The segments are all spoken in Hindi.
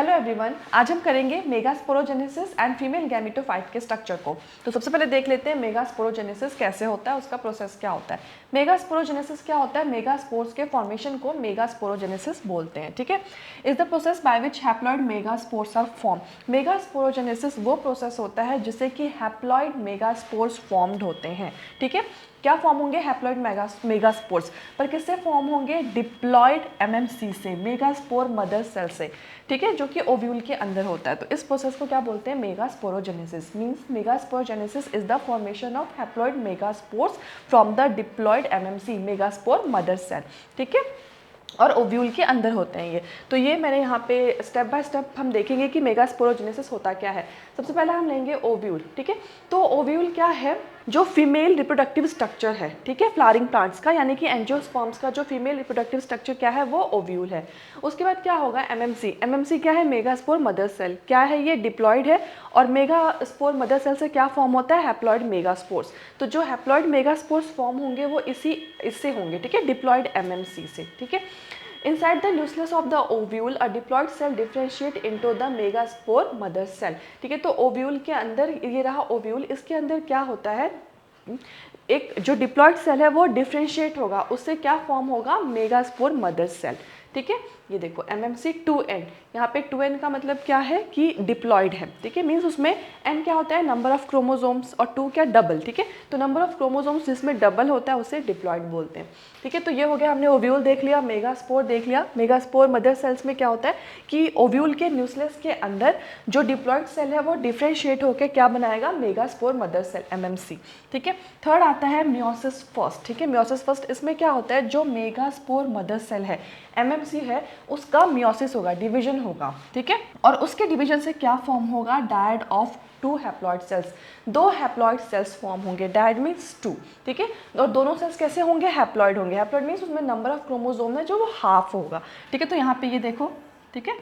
हेलो एवरीवन, आज हम करेंगे मेगास्पोरोजेनेसिस एंड फीमेल गैमेटोफाइट के स्ट्रक्चर को। तो सबसे पहले देख लेते हैं मेगास्पोरोजेनेसिस कैसे होता है, उसका प्रोसेस क्या होता है। मेगास्पोरोजेनेसिस क्या होता है? मेगास्पोर्स के फॉर्मेशन को मेगास्पोरोजेनेसिस बोलते हैं। ठीक है, is the process by which haploid megaspores are form. Megasporogenesis वो प्रोसेस होता है जिससे कि हैप्लॉइड मेगास्पोर्स फॉर्म्ड होते हैं। ठीक है, क्या फॉर्म होंगे? Haploid megaspores. पर किससे फॉर्म होंगे? डिप्लॉइड एमएमसी से, मेगास्पोर मदर सेल से। ठीक है, जो कि ओव्यूल के अंदर होता है। तो इस प्रोसेस को क्या बोलते हैं? Megasporogenesis. Means megasporogenesis is the formation of haploid megaspores from the diploid MMC, megaspore mother cell. ठीक है, और ओव्यूल के अंदर होते हैं ये। तो ये मैंने यहाँ पे स्टेप बाय स्टेप हम देखेंगे कि मेगास्पोरोजेनेसिस होता क्या है। सबसे पहले हम लेंगे ओव्यूल। ठीक है, तो ओव्यूल क्या है? जो फीमेल रिप्रोडक्टिव स्ट्रक्चर है, ठीक है, फ्लावरिंग प्लांट्स का, यानी कि एंजियोस्पर्म्स का जो फीमेल रिप्रोडक्टिव स्ट्रक्चर क्या है, वो ओव्यूल है। उसके बाद क्या होगा? एमएमसी। एमएमसी क्या है? Megaspore mother cell. क्या है ये? डिप्लॉइड है। और मेगास्पोर मदर सेल से क्या फॉर्म होता है? Haploid megaspores. तो जो हैप्लॉइड मेगास्पोर्स फॉर्म होंगे वो इससे होंगे। ठीक है, डिप्लॉइड एमएमसी से। ठीक है, inside the nucleus of the ovule a diploid cell differentiate into the megaspore mother cell। ठीक है, तो ओव्यूल के अंदर ये रहा ओव्यूल, इसके अंदर क्या होता है? एक जो डिप्लॉइड सेल है वो डिफ्रेंशिएट होगा, उससे क्या फॉर्म होगा? Megaspore mother cell. ठीक है, ये देखो एमएमसी 2n, यहाँ पे 2n का मतलब क्या है कि डिप्लॉइड है। ठीक है, मीन्स उसमें n क्या होता है? नंबर ऑफ क्रोमोसोम्स, और 2 क्या? डबल। ठीक है, तो नंबर ऑफ क्रोमोसोम्स जिसमें डबल होता है उसे डिप्लॉइड बोलते हैं। ठीक है, तो ये हो गया, हमने ओव्यूल देख लिया, मेगास्पोर देख लिया। मेगास्पोर मदर सेल्स में क्या होता है कि ओव्यूल के न्यूक्लियस के अंदर जो डिप्लॉइड सेल है वो डिफ्रेंशिएट होकर क्या बनाएगा? Megaspore mother cell, MMC. ठीक है, थर्ड आता है मियोसिस फर्स्ट। ठीक है, मियोसिस फर्स्ट, इसमें क्या होता है? जो मेगास्पोर मदर सेल है, एमएमसी है, उसका मियोसिस होगा, डिवीजन होगा। ठीक है, और उसके डिवीजन से क्या फॉर्म होगा? Dyad of 2 haploid cells. 2 haploid cells form होंगे। Dyad means 2। ठीक है, और दोनों सेल्स कैसे होंगे? हैप्लॉइड होंगे। हैप्लॉइड मीन्स उसमें नंबर ऑफ क्रोमोसोम है जो वो हाफ होगा। ठीक है, तो यहाँ पे ये देखो, ठीक है,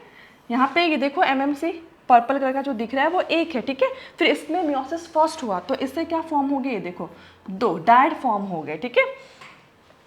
यहाँ पे ये देखो एमएमसी पर्पल कलर का जो दिख रहा है वो एक है। ठीक है, फिर इसमें मियोसिस फर्स्ट हुआ तो इससे क्या फॉर्म हो गए? ये देखो 2 डायड फॉर्म हो गए। ठीक है,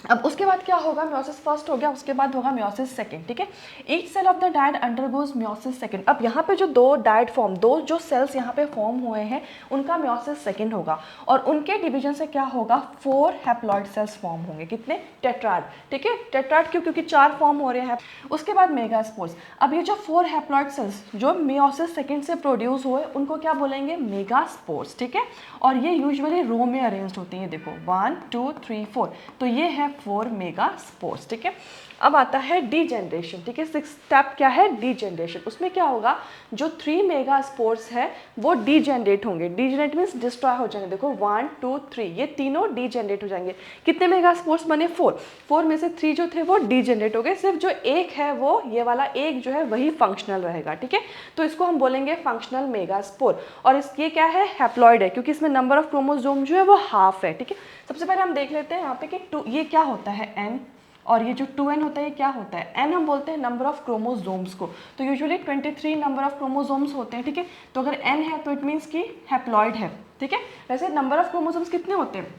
अब उसके बाद क्या होगा? मियोसिस फर्स्ट हो गया, उसके बाद होगा मियोसिस सेकंड। ठीक है, each cell of the dyad undergoes meiosis second. अब यहाँ पे जो 2 डायड फॉर्म, 2 जो सेल्स यहाँ पे फॉर्म हुए हैं उनका मियोसिस सेकंड होगा, और उनके डिवीजन से क्या होगा? 4 हैप्लॉइड सेल्स फॉर्म होंगे। कितने? टेट्राड। ठीक है, टेट्राड क्यों? क्योंकि 4 फॉर्म हो रहे हैं। उसके बाद मेगास्पोर्स। अब ये जो 4 हैप्लॉइड सेल्स जो मियोसिस सेकंड से प्रोड्यूस हुए उनको क्या बोलेंगे? मेगास्पोर्स। ठीक है, और ये यूजुअली रो में अरेंज्ड होती हैं। देखो 1 2 3 4, तो ये है 4 मेगास्पोर्स। ठीक है, अब आता है डीजेनरेशन। ठीक है, 6th स्टेप क्या है? डीजेनरेशन। उसमें क्या होगा? जो 3 मेगास्पोर्स है वो डीजेनरेट होंगे। डीजेनरेट मीन्स डिस्ट्रॉय हो जाएंगे। देखो 1 2 3, ये तीनों डीजेनरेट हो जाएंगे। कितने मेगास्पोर्स बने? 4। 4 में से 3 जो थे वो डीजेनरेट हो गए। सिर्फ जो एक है वो ये वाला एक जो है वही फंक्शनल रहेगा। ठीक है, तो इसको हम बोलेंगे फंक्शनल मेगास्पोर। और ये क्या है? हैप्लॉइड है, क्योंकि इसमें नंबर ऑफ क्रोमोसोम जो है वो हाफ है। ठीक है, सबसे पहले हम देख लेते हैं यहाँ पे कि 2 ये क्या होता है? n, और ये जो 2n होता है ये क्या होता है? n हम बोलते हैं नंबर ऑफ क्रोमोसोम्स को। तो यूजुअली 23 नंबर ऑफ क्रोमोसोम्स होते हैं। ठीक है, तो अगर n है तो इट मीन्स कि हैप्लॉइड है। ठीक है, वैसे नंबर ऑफ क्रोमोसोम्स कितने होते हैं?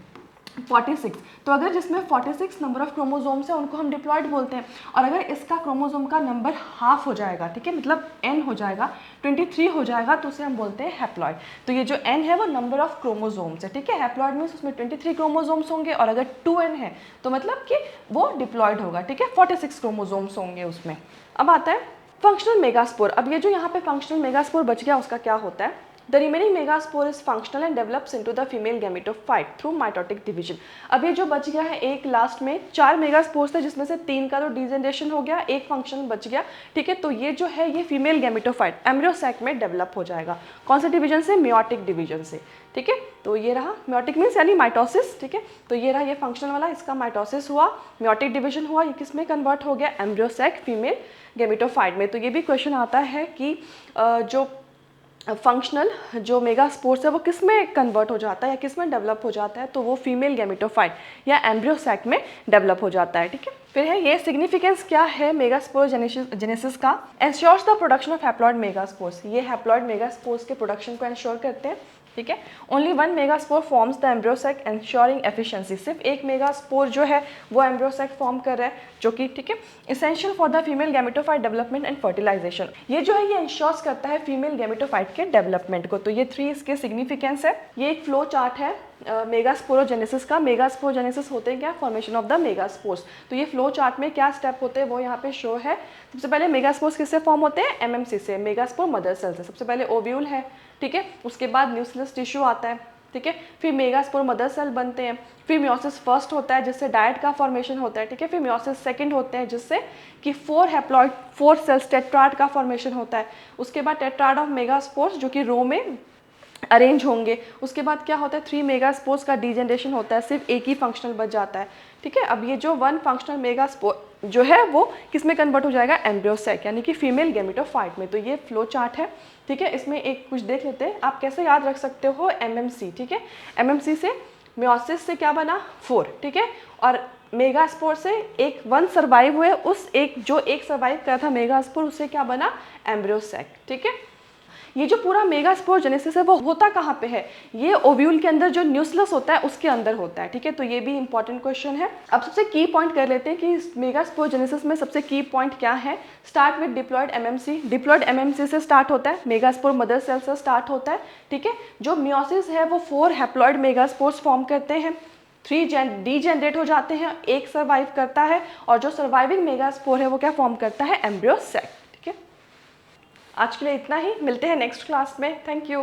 46। तो अगर जिसमें 46 नंबर ऑफ क्रोमोसोम्स है उनको हम डिप्लॉइड बोलते हैं। और अगर इसका क्रोमोसोम का नंबर हाफ हो जाएगा, ठीक है, मतलब n हो जाएगा, 23 हो जाएगा, तो उसे हम बोलते हैं हैप्लॉइड। तो ये जो n है वो नंबर ऑफ क्रोमोसोम्स है। ठीक है, हैप्लॉइड मीन्स उसमें 23 क्रोमोसोम्स होंगे, और अगर 2n है तो मतलब कि वो डिप्लॉइड होगा। ठीक है, 46 क्रोमोसोम्स होंगे उसमें। अब आता है फंक्शनल मेगास्पोर। अब ये जो यहाँ पे फंक्शनल मेगास्पोर बच गया उसका क्या होता है? The remaining megaspore is functional and develops into the female gametophyte through mitotic division। अब ये जो बच गया है एक लास्ट में 4 मेगास्पोर्स थे जिसमें से 3 का तो डिजेनरेशन हो गया, एक फंक्शन बच गया। ठीक है, तो ये जो है ये फीमेल गैमेटोफाइट एम्ब्रियो सैक में डेवलप हो जाएगा। कौन से डिवीजन से? मियोटिक डिवीजन से। ठीक है, तो ये रहा मियोटिक मीन्स यानी माइटोसिस। ठीक है, तो ये रहा ये फंक्शनल वाला, इसका माइटोसिस हुआ, मियोटिक डिवीजन हुआ, ये किस में कन्वर्ट हो गया? एम्ब्रियो सैक फीमेल गैमेटोफाइट में। तो ये भी क्वेश्चन आता है कि जो फंक्शनल जो मेगास्पोर्स है वो किस में कन्वर्ट हो जाता है या किस में डेवलप हो जाता है? तो वो फीमेल गैमेटोफाइट या एम्ब्रियो सैक में डेवलप हो जाता है। ठीक है, फिर है ये सिग्निफिकेंस क्या है मेगास्पोरोजेनेसिस का? Ensures the production of haploid megaspores. ये हैप्लॉइड मेगास्पोर्स के प्रोडक्शन को एंश्योर करते हैं। ठीक है। Only one megaspore forms the embryo sac ensuring efficiency, सिर्फ एक मेगास्पोर जो है वो एम्ब्रियोसैक फॉर्म कर रहा है, जो कि ठीक है essential for the female gametophyte development and fertilisation. ये जो है ये इंश्योर्स करता है फीमेल गैमेटोफाइट के डेवलपमेंट को। तो ये 3 इसके सिग्निफिकेंस है। ये एक फ्लो चार्ट है मेगास्पोरोजेनेसिस का। मेगास्पोरोजेनेसिस होते हैं क्या, फॉर्मेशन ऑफ द मेगास्पोर्स। तो ये फ्लो चार्ट में क्या स्टेप होते हैं वो यहाँ पे शो है। सबसे पहले मेगास्पोर्स किससे फॉर्म होते हैं, एमएमसी से, मेगास्पोर मदर सेल से। सबसे पहले ओव्यूल है, ठीक है, उसके बाद न्यूक्लियस टिश्यू आता है, ठीक है, फिर मेगास्पोर मदर सेल बनते हैं, फिर मियोसिस फर्स्ट होता है जिससे डायट का फॉर्मेशन होता है, ठीक है, फिर मियोसिस सेकंड होते हैं जिससे कि 4 सेल्स टेट्राड का फॉर्मेशन होता है। उसके बाद टेट्राड ऑफ मेगास्पोर्स जो कि रो में अरेंज होंगे। उसके बाद क्या होता है, 3 मेगास्पोर्स का डीजेनरेशन होता है, सिर्फ एक ही फंक्शनल बच जाता है, ठीक है। अब ये जो 1 फंक्शनल मेगास्पोर जो है वो किस में कन्वर्ट हो जाएगा, एम्ब्रियोसैक यानी कि फीमेल गैमेटोफाइट में। तो ये फ्लो चार्ट है, ठीक है। इसमें एक कुछ देख लेते हैं, आप कैसे याद रख सकते हो एमएमसी, ठीक है। एमएमसी से मियोसिस से क्या बना 4, ठीक है, और मेगास्पोर से एक 1 सर्वाइव हुए, उस एक जो एक सर्वाइव करा था मेगास्पोर उससे क्या बना, एम्ब्रियोसैक, ठीक है। ये जो पूरा मेगास्पोरोजेनेसिस है वो होता कहाँ पे है, ये ओव्यूल के अंदर जो न्यूक्लियस होता है उसके अंदर होता है, ठीक है। तो ये भी इंपॉर्टेंट क्वेश्चन है। अब सबसे की पॉइंट कर लेते हैं कि मेगास्पोरोजेनेसिस में सबसे की पॉइंट क्या है। Start with diploid MMC, diploid MMC से स्टार्ट होता है, मेगास्पोर मदर सेल से स्टार्ट होता है, ठीक है। जो मियोसिस है वो 4 हैप्लॉयड मेगास्पोर्स फॉर्म करते हैं, 3 डीजेनरेट हो जाते हैं, एक सर्वाइव करता है, और जो सर्वाइविंग मेगास्पोर है वो क्या फॉर्म करता है, एम्ब्रियोसैक। आज के लिए इतना ही, मिलते हैं नेक्स्ट क्लास में। Thank you.